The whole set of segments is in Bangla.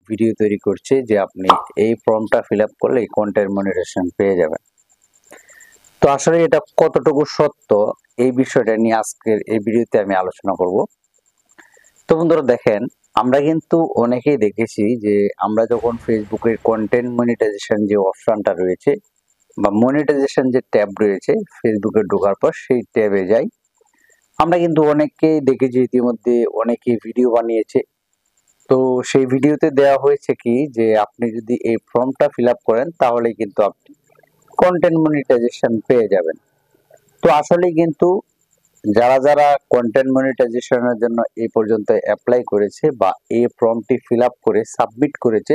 ভিডিও তৈরি করছি যে আপনি এই ফর্মটা ফিল আপ করলে কন্টেন্ট মনিটাইজেশন পেয়ে যাবেন। তো আসলে এটা কতটুকু সত্য এই বিষয়টা নিয়ে আজকের এই ভিডিওতে আমি আলোচনা করব। তো বন্ধুরা দেখেন, আমরা কিন্তু অনেকেই দেখেছি যে আমরা যখন ফেসবুকের কন্টেন্ট মনিটাইজেশন যে অপশনটা রয়েছে বা মনিটাইজেশন যে ট্যাব রয়েছে ফেসবুকে ঢোকার পর সেই ট্যাবে যাই, আমরা কিন্তু অনেককেই দেখেছি ইতিমধ্যে অনেকেই ভিডিও বানিয়েছে। তো সেই ভিডিওতে দেওয়া হয়েছে কি যে আপনি যদি এই ফর্মটা ফিল আপ করেন তাহলে কিন্তু আপনি কন্টেন্ট মনিটাইজেশন পেয়ে যাবেন। তো আসলেই কিন্তু যারা কন্টেন্ট মনিটাইজেশনের জন্য এই পর্যন্ত অ্যাপ্লাই করেছে বা এই ফর্মটি ফিল আপ করে সাবমিট করেছে,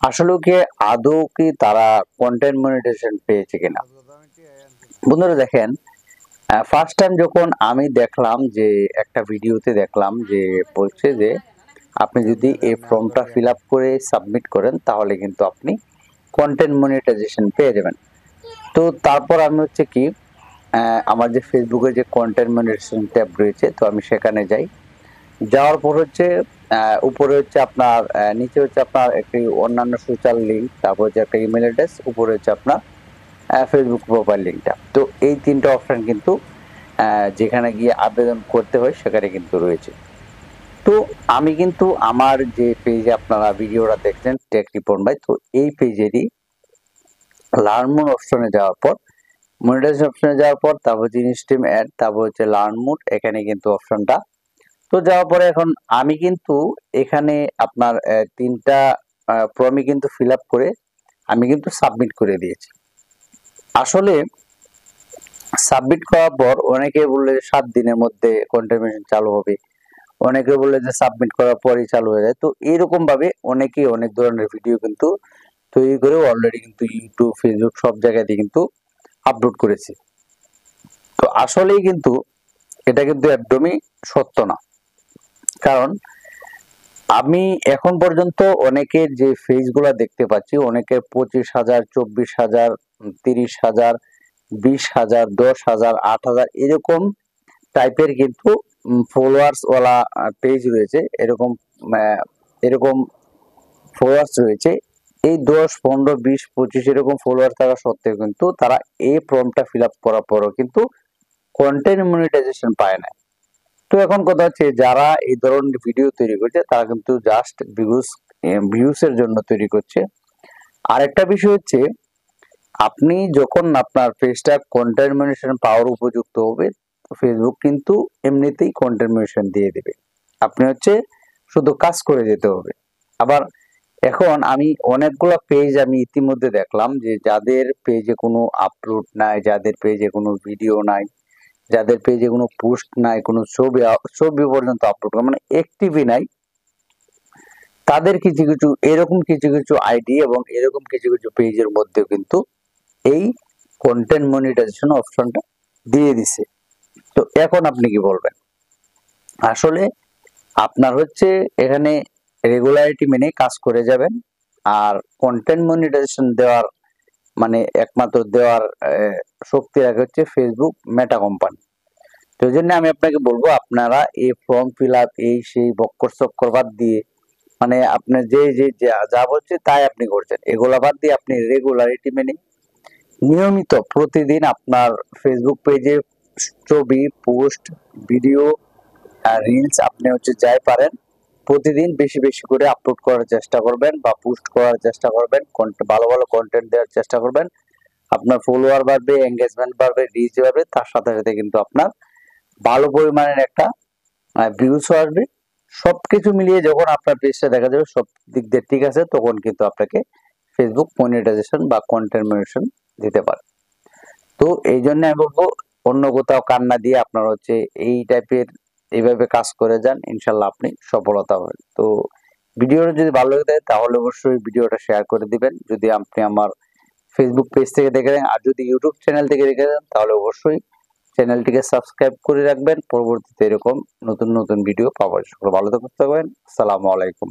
আসলেও কি আদৌ কি তারা কন্টেন্ট মনিটাইজেশন পেয়েছে কিনা। বন্ধুরা দেখেন, ফার্স্ট টাইম যখন আমি দেখলাম যে একটা ভিডিওতে দেখলাম যে বলছে যে আপনি যদি এই ফর্মটা ফিল আপ করে সাবমিট করেন তাহলে কিন্তু আপনি কন্টেন্ট মনিটাইজেশন পেয়ে যাবেন। তো তারপর আমি হচ্ছে কি আমার যে ফেসবুকে যে কন্টেন্ট মনিটাইজেশন ট্যাব রয়েছে, তো আমি সেখানে যাই। যাওয়ার পর হচ্ছে উপরে হচ্ছে আপনার নিচে হচ্ছে আপনার একটি অন্যান্য সোশ্যাল লিঙ্ক, তারপর হচ্ছে একটা ইমেল অ্যাড্রেস, উপরে হচ্ছে আপনার ফেসবুক প্রোফাইল লিঙ্কটা। তো এই তিনটা অপশন কিন্তু যেখানে গিয়ে আবেদন করতে হয় সেখানে কিন্তু রয়েছে। তো আমি কিন্তু আমার যে পেজে আপনারা ভিডিওটা দেখছেন টেক রিপন ভাই, তো এই পেজেরই লার্ন মোড অপশনে যাওয়ার পর মনিটাইজেশন অপশনে যাওয়ার পর তারপর হচ্ছে ইনস্ট্রিম অ্যাড, তারপর হচ্ছে লার্ন মোড, এখানে কিন্তু অপশনটা। তো যাওয়ার পরে এখন আমি কিন্তু এখানে আপনার তিনটা ফর্মই কিন্তু ফিল আপ করে আমি কিন্তু সাবমিট করে দিয়েছি। আসলে সাবমিট করার পর অনেকে বললে 7 দিনের মধ্যে কন্টেন্ট চালু হবে, অনেকে বললে যে সাবমিট করার পরেই চালু হয়ে যায়। তো এরকম ভাবে অনেকেই অনেক ধরনের ভিডিও কিন্তু তৈরি করে অলরেডি কিন্তু ইউটিউব, ফেসবুক সব জায়গাতে কিন্তু আপলোড করেছে। তো আসলেই কিন্তু এটা কিন্তু একদমই সত্য না। কারণ আমি এখন পর্যন্ত অনেকের যে ফেজগুলা দেখতে পাচ্ছি, অনেকের 25,000, 24,000, 30,000, 20,000, 10,000, 8,000 এরকম টাইপের কিন্তু ফলোয়ার্স ওয়ালা পেজ রয়েছে। এরকম ফলোয়ার্স রয়েছে। এই 10, 15, 20, 25 এরকম ফলোয়ার থাকা সত্ত্বেও কিন্তু তারা এই ফর্মটা ফিল আপ করার পরও কিন্তু কন্টেন্ট মনিটাইজেশন পায় না। তো এখন কথা হচ্ছে যারা এই ধরনের ভিডিও তৈরি করছে তারা কিন্তু জাস্ট ভিউস এর জন্য তৈরি করছে। আরেকটা বিষয় হচ্ছে, আপনি যখন আপনার পেজটা কন্টেন্ট মনিটাইজেশন পাওয়ার উপযুক্ত হবে, ফেসবুক কিন্তু এমনিতেই কন্টেন্ট মনিটাইজেশন দিয়ে দেবে। আপনি হচ্ছে শুধু কাজ করে যেতে হবে। আবার এখন আমি অনেকগুলো পেজ আমি ইতিমধ্যে দেখলাম যে যাদের পেজে কোনো আপলোড নাই, যাদের পেজে কোনো ভিডিও নাই, যাদের পেজে কোনো পোস্ট নাই, কোনো ছবি পর্যন্ত আপলোড মানে অ্যাক্টিভই নাই, তাদের কিছু কিছু এরকম কিছু কিছু আইডি এবং এরকম কিছু কিছু পেজের মধ্যেও কিন্তু এই কন্টেন্ট মনিটাইজেশন অপশনটা দিয়ে দিছে। তো এখন আপনি কি বলবেন? আসলে আপনার হচ্ছে এখানে রেগুলারিটি মেনে কাজ করে যাবেন। আর কন্টেন্ট মনিটাইজেশন দেওয়ার মানে একমাত্র দেওয়ার শক্তি রাখে হচ্ছে ফেসবুক মেটা কোম্পানি। তো এই জন্য আমি আপনাকে বলবো, আপনারা এই ফর্ম ফিল আপ এই সেই বক্কর চক্কর বাদ দিয়ে মানে আপনার যে যা বলছে তাই আপনি করছেন, এগুলা বাদ দিয়ে আপনি রেগুলারিটি মেনে নিয়মিত প্রতিদিন আপনার ফেসবুক পেজে ছবি, পোস্ট, ভিডিও আর রিলস আপনি হচ্ছে যাই পারেন প্রতিদিন বেশি বেশি করে আপলোড করার চেষ্টা করবেন বা পোস্ট করার চেষ্টা করবেন, ভালো ভালো কন্টেন্ট দেওয়ার চেষ্টা করবেন। আপনার ফলোয়ার বাড়বে, এঙ্গেজমেন্ট বাড়বে, রিচ বাড়বে, তার সাথে সাথে কিন্তু আপনার ভালো পরিমাণের একটা ভিউসও আসবে। সবকিছু মিলিয়ে যখন আপনার পেজটা দেখা যাবে সব দিক দিয়ে ঠিক আছে, তখন কিন্তু আপনাকে ফেসবুক মনিটাইজেশন বা কন্টেন্ট মনিটাইজেশন দিতে পারে। তো এই জন্য আমি বলবো, অন্য কোথাও কান্না দিয়ে আপনার হচ্ছে এই টাইপের এইভাবে কাজ করে যান, ইনশাল্লাহ আপনি সফলতা হবেন। তো ভিডিওটা যদি ভালো লাগে থাকে তাহলে অবশ্যই ভিডিওটা শেয়ার করে দিবেন যদি আপনি আমার ফেসবুক পেজ থেকে দেখে থাকেন। আর যদি ইউটিউব চ্যানেল থেকে দেখে থাকেন তাহলে অবশ্যই চ্যানেলটিকে সাবস্ক্রাইব করে রাখবেন, পরবর্তীতে এরকম নতুন নতুন ভিডিও পাওয়ার জন্য। ভালো থাকবেন। আসসালামু আলাইকুম।